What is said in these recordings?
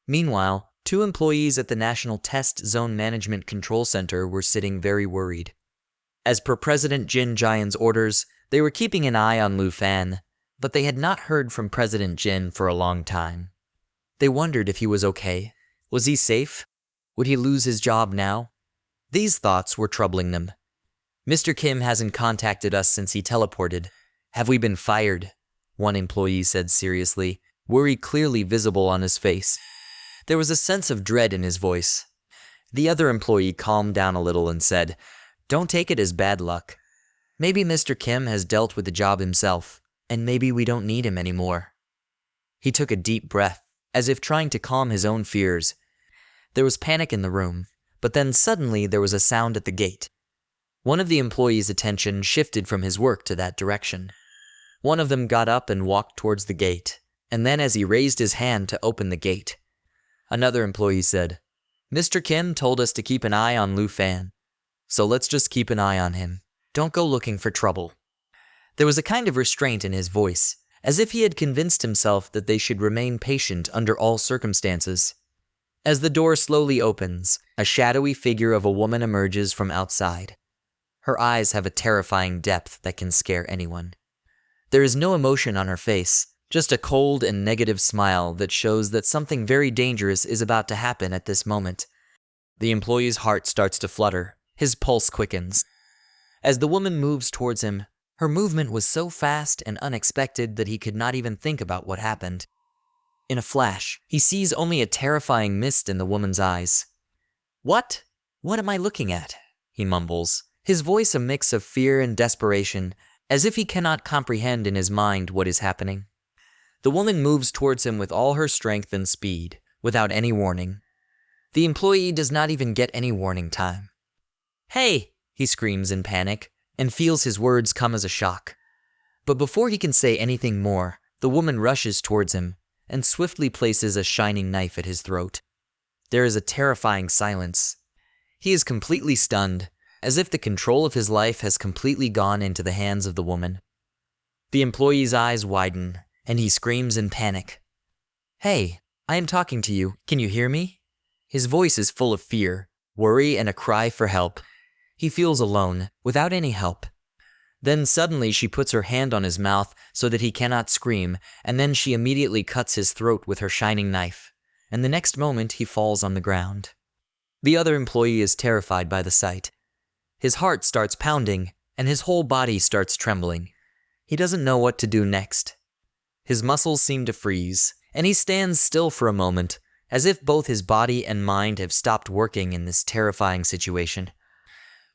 Meanwhile, two employees at the National Test Zone Management Control Center were sitting very worried. As per President Jin Jian's orders, they were keeping an eye on Lu Fan, but they had not heard from President Jin for a long time. They wondered if he was okay. Was he safe? Would he lose his job now? These thoughts were troubling them. Mr. Kim hasn't contacted us since he teleported. Have we been fired? One employee said seriously, worry clearly visible on his face. There was a sense of dread in his voice. The other employee calmed down a little and said, "Don't take it as bad luck. Maybe Mr. Kim has dealt with the job himself, and maybe we don't need him anymore." He took a deep breath, as if trying to calm his own fears. There was panic in the room, but then suddenly there was a sound at the gate. One of the employees' attention shifted from his work to that direction. One of them got up and walked towards the gate, and then as he raised his hand to open the gate, another employee said, "Mr. Kim told us to keep an eye on Lu Fan, so let's just keep an eye on him. Don't go looking for trouble." There was a kind of restraint in his voice, as if he had convinced himself that they should remain patient under all circumstances. As the door slowly opens, a shadowy figure of a woman emerges from outside. Her eyes have a terrifying depth that can scare anyone. There is no emotion on her face, just a cold and negative smile that shows that something very dangerous is about to happen at this moment. The employee's heart starts to flutter. His pulse quickens. As the woman moves towards him, her movement was so fast and unexpected that he could not even think about what happened. In a flash, he sees only a terrifying mist in the woman's eyes. "What? What am I looking at?" he mumbles, his voice a mix of fear and desperation, as if he cannot comprehend in his mind what is happening. The woman moves towards him with all her strength and speed, without any warning. The employee does not even get any warning time. "Hey!" he screams in panic, and feels his words come as a shock. But before he can say anything more, the woman rushes towards him, and swiftly places a shining knife at his throat. There is a terrifying silence. He is completely stunned, as if the control of his life has completely gone into the hands of the woman. The employee's eyes widen, and he screams in panic. "Hey, I am talking to you. Can you hear me?" His voice is full of fear, worry, and a cry for help. He feels alone, without any help. Then suddenly she puts her hand on his mouth so that he cannot scream, and then she immediately cuts his throat with her shining knife, and the next moment he falls on the ground. The other employee is terrified by the sight. His heart starts pounding, and his whole body starts trembling. He doesn't know what to do next. His muscles seem to freeze, and he stands still for a moment, as if both his body and mind have stopped working in this terrifying situation.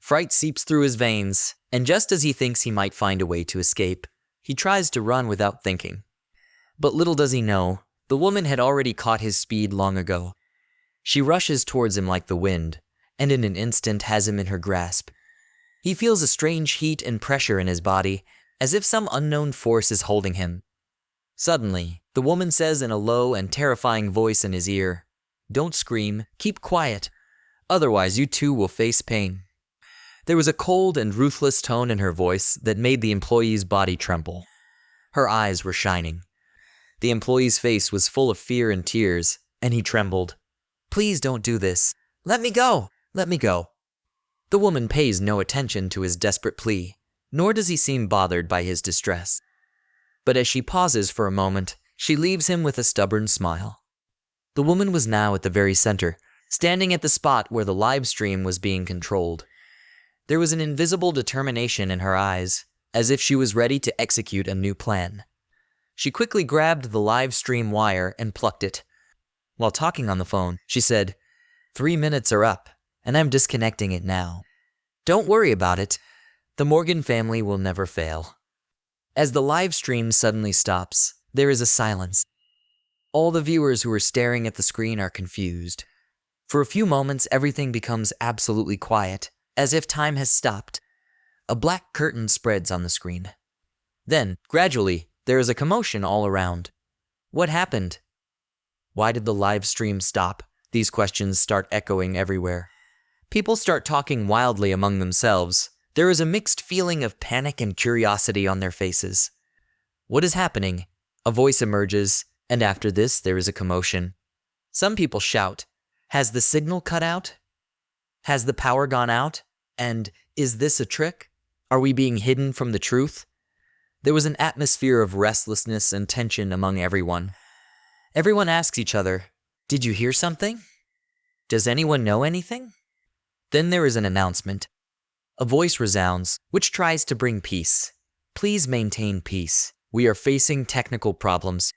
Fright seeps through his veins, and just as he thinks he might find a way to escape, he tries to run without thinking. But little does he know, the woman had already caught his speed long ago. She rushes towards him like the wind, and in an instant has him in her grasp. He feels a strange heat and pressure in his body, as if some unknown force is holding him. Suddenly, the woman says in a low and terrifying voice in his ear, "Don't scream, keep quiet, otherwise you too will face pain." There was a cold and ruthless tone in her voice that made the employee's body tremble. Her eyes were shining. The employee's face was full of fear and tears, and he trembled. "Please don't do this. Let me go! Let me go!" The woman pays no attention to his desperate plea, nor does he seem bothered by his distress. But as she pauses for a moment, she leaves him with a stubborn smile. The woman was now at the very center, standing at the spot where the live stream was being controlled. There was an invisible determination in her eyes, as if she was ready to execute a new plan. She quickly grabbed the live stream wire and plucked it. While talking on the phone, she said, 3 minutes are up, and I'm disconnecting it now. Don't worry about it. The Morgan family will never fail. As the live stream suddenly stops, there is a silence. All the viewers who are staring at the screen are confused. For a few moments, everything becomes absolutely quiet, as if time has stopped. A black curtain spreads on the screen. Then, gradually, there is a commotion all around. What happened? Why did the live stream stop? These questions start echoing everywhere. People start talking wildly among themselves. There is a mixed feeling of panic and curiosity on their faces. What is happening? A voice emerges, and after this there is a commotion. Some people shout, "Has the signal cut out? Has the power gone out? And is this a trick? Are we being hidden from the truth?" There was an atmosphere of restlessness and tension among everyone. Everyone asks each other, "Did you hear something? Does anyone know anything?" Then there is an announcement. A voice resounds, which tries to bring peace. "Please maintain peace. We are facing technical problems.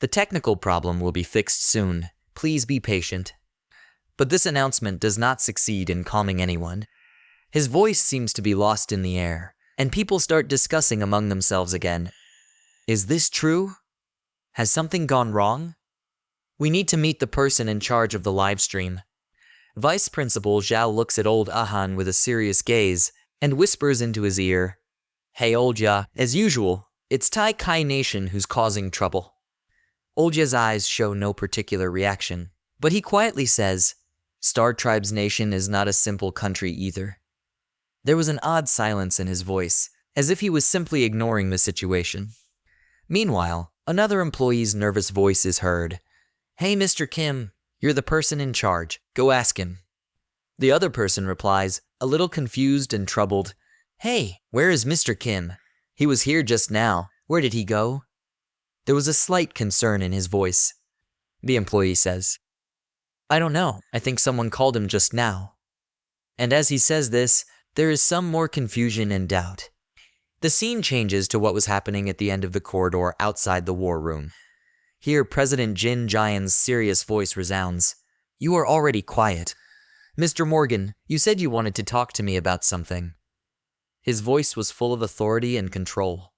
The technical problem will be fixed soon. Please be patient." But this announcement does not succeed in calming anyone. His voice seems to be lost in the air, and people start discussing among themselves again. Is this true? Has something gone wrong? We need to meet the person in charge of the live stream. Vice Principal Zhao looks at old Ahan with a serious gaze and whispers into his ear, "Hey Oldja, as usual, it's Tai Kai Nation who's causing trouble." Oldja's eyes show no particular reaction, but he quietly says, "Star Tribe's nation is not a simple country either." There was an odd silence in his voice, as if he was simply ignoring the situation. Meanwhile, another employee's nervous voice is heard. "Hey Mr. Kim, you're the person in charge. Go ask him." The other person replies, a little confused and troubled, "Hey, where is Mr. Kim? He was here just now. Where did he go?" There was a slight concern in his voice. The employee says, "I don't know. I think someone called him just now." And as he says this, there is some more confusion and doubt. The scene changes to what was happening at the end of the corridor outside the war room. Here, President Jin Jian's serious voice resounds. "You are already quiet. Mr. Morgan, you said you wanted to talk to me about something." His voice was full of authority and control.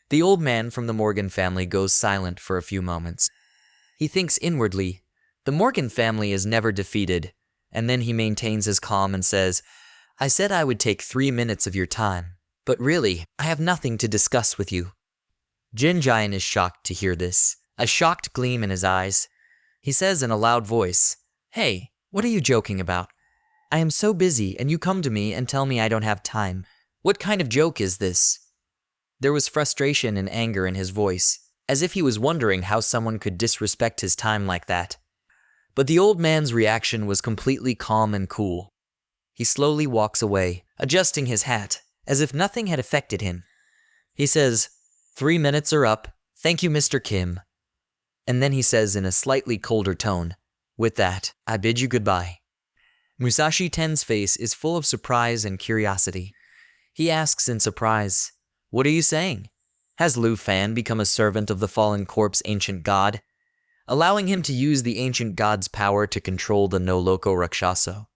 The old man from the Morgan family goes silent for a few moments. He thinks inwardly, the Morgan family is never defeated, and then he maintains his calm and says, "I said I would take 3 minutes of your time, but really, I have nothing to discuss with you." Jin Jian is shocked to hear this, a shocked gleam in his eyes. He says in a loud voice, "Hey, what are you joking about? I am so busy and you come to me and tell me I don't have time. What kind of joke is this?" There was frustration and anger in his voice, as if he was wondering how someone could disrespect his time like that. But the old man's reaction was completely calm and cool. He slowly walks away, adjusting his hat, as if nothing had affected him. He says, 3 minutes are up. Thank you, Mr. Kim." And then he says in a slightly colder tone, "With that, I bid you goodbye." Musashi Ten's face is full of surprise and curiosity. He asks in surprise, "What are you saying? Has Lu Fan become a servant of the fallen corpse ancient god, allowing him to use the ancient god's power to control the no loco Rakshaso?"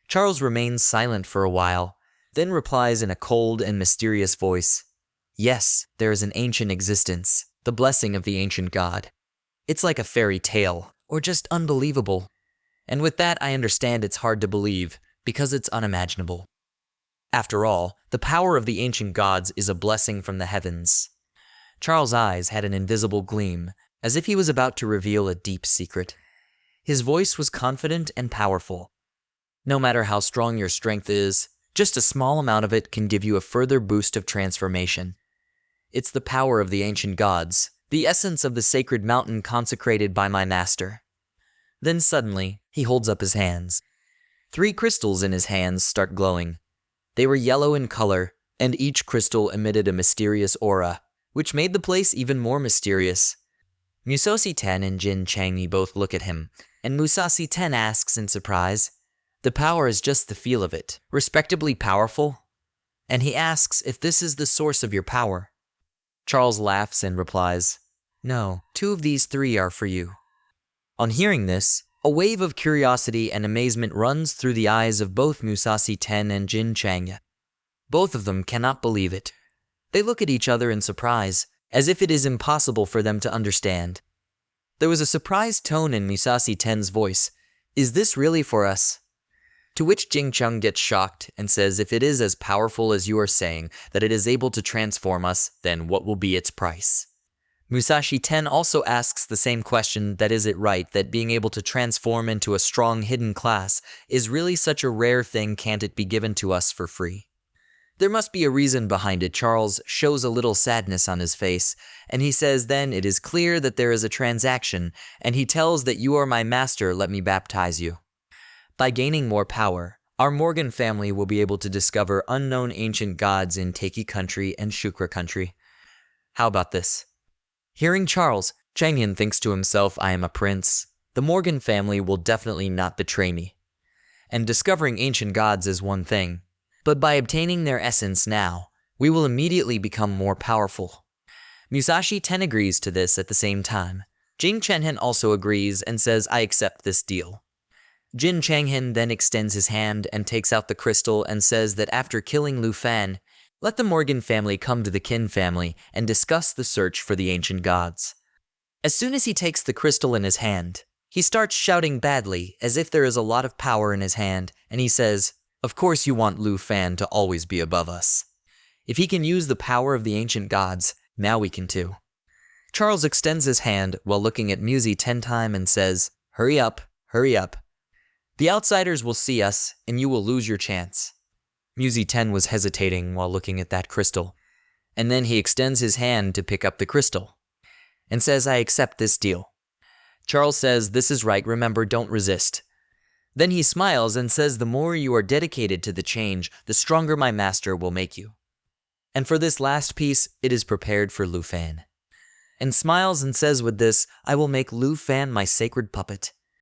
Charles remains silent for a while, then replies in a cold and mysterious voice, "Yes, there is an ancient existence, the blessing of the ancient god. It's like a fairy tale, or just unbelievable. And with that, I understand it's hard to believe, because it's unimaginable. After all, the power of the ancient gods is a blessing from the heavens." Charles' eyes had an invisible gleam, as if he was about to reveal a deep secret. His voice was confident and powerful. No matter how strong your strength is, just a small amount of it can give you a further boost of transformation. It's the power of the ancient gods, the essence of the sacred mountain consecrated by my master. Then suddenly, he holds up his hands. 3 crystals in his hands start glowing. They were yellow in color, and each crystal emitted a mysterious aura, which made the place even more mysterious. Musashi Ten and Jin Changyi both look at him, and Musashi Ten asks in surprise, "The power is just the feel of it, respectably powerful?" And he asks if this is the source of your power. Charles laughs and replies, "No, 2 of these 3 are for you." On hearing this, a wave of curiosity and amazement runs through the eyes of both Musashi Ten and Jin Changyi. Both of them cannot believe it. They look at each other in surprise, as if it is impossible for them to understand. There was a surprised tone in Musashi Ten's voice. "Is this really for us?" To which Jing Chung gets shocked and says, "If it is as powerful as you are saying, that it is able to transform us, then what will be its price?" Musashi Ten also asks the same question, that is it right that being able to transform into a strong hidden class is really such a rare thing, can't it be given to us for free? There must be a reason behind it. Charles shows a little sadness on his face, and he says, then it is clear that there is a transaction, and he tells that you are my master, let me baptize you. By gaining more power, our Morgan family will be able to discover unknown ancient gods in Taki country and Shukra country. How about this? Hearing Charles, Changhyun thinks to himself, I am a prince. The Morgan family will definitely not betray me. And discovering ancient gods is one thing, but by obtaining their essence now, we will immediately become more powerful. Musashi Ten agrees to this at the same time. Jin Changhyun also agrees and says, I accept this deal. Jin Changhyun then extends his hand and takes out the crystal and says that after killing Lu Fan, let the Morgan family come to the Qin family and discuss the search for the ancient gods. As soon as he takes the crystal in his hand, he starts shouting badly as if there is a lot of power in his hand, and he says, of course you want Lu Fan to always be above us. If he can use the power of the ancient gods, now we can too. Charles extends his hand while looking at Musi 10 times and says, hurry up, hurry up. The outsiders will see us, and you will lose your chance. Musi 10 was hesitating while looking at that crystal, and then he extends his hand to pick up the crystal, and says, I accept this deal. Charles says, this is right, remember, don't resist. Then he smiles and says, the more you are dedicated to the change, the stronger my master will make you. And for this last piece, it is prepared for Lu Fan. And smiles and says with this, I will make Lu Fan my sacred puppet.